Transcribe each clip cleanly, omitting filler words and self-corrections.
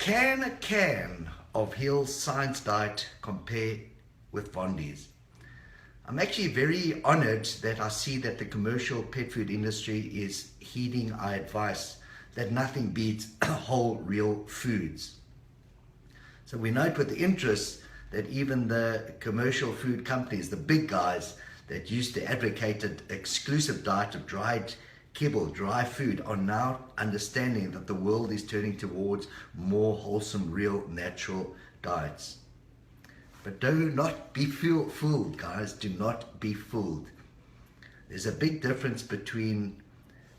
Can a can of Hill's Science Diet compare with Vondis? I'm actually very honored that I see that the commercial pet food industry is heeding our advice that nothing beats whole real foods. So we note with interest that even the commercial food companies, the big guys that used to advocate an exclusive diet of dried kibble, dry food, are now understanding that the world is turning towards more wholesome, real, natural diets. But do not be fooled, guys. Do not be fooled. There's a big difference between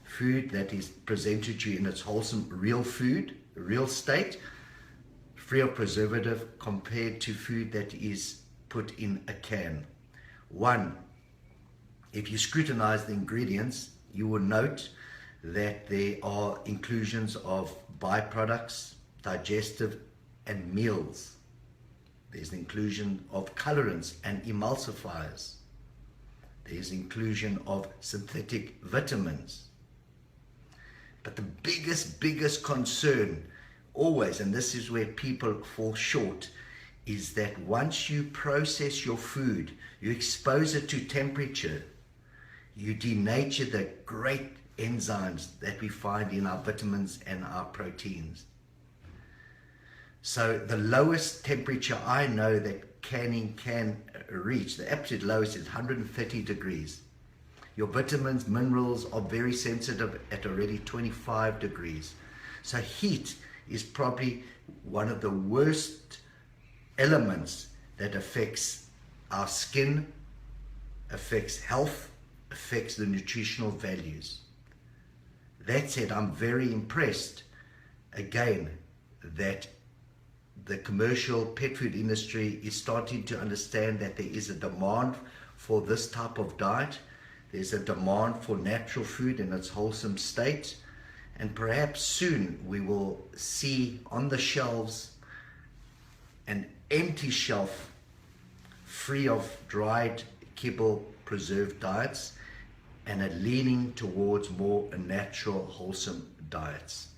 food that is presented to you in its wholesome, real food, real state, free of preservative, compared to food that is put in a can. One, if you scrutinize the ingredients, you will note that there are inclusions of byproducts, digestive, and meals. There's inclusion of colorants and emulsifiers. There's inclusion of synthetic vitamins. But the biggest concern always, and this is where people fall short, is that once you process your food, you expose it to temperature, you denature the great enzymes that we find in our vitamins and our proteins. So the lowest temperature I know that canning can reach, the absolute lowest, is 130 degrees. Your vitamins, minerals are very sensitive at already 25 degrees. So heat is probably one of the worst elements that affects our skin, affects health, affects the nutritional values. That said, I'm very impressed again that the commercial pet food industry is starting to understand that there is a demand for this type of diet. There's a demand for natural food in its wholesome state, and perhaps soon we will see on the shelves an empty shelf free of dried kibble preserved diets, and a leaning towards more natural, wholesome diets.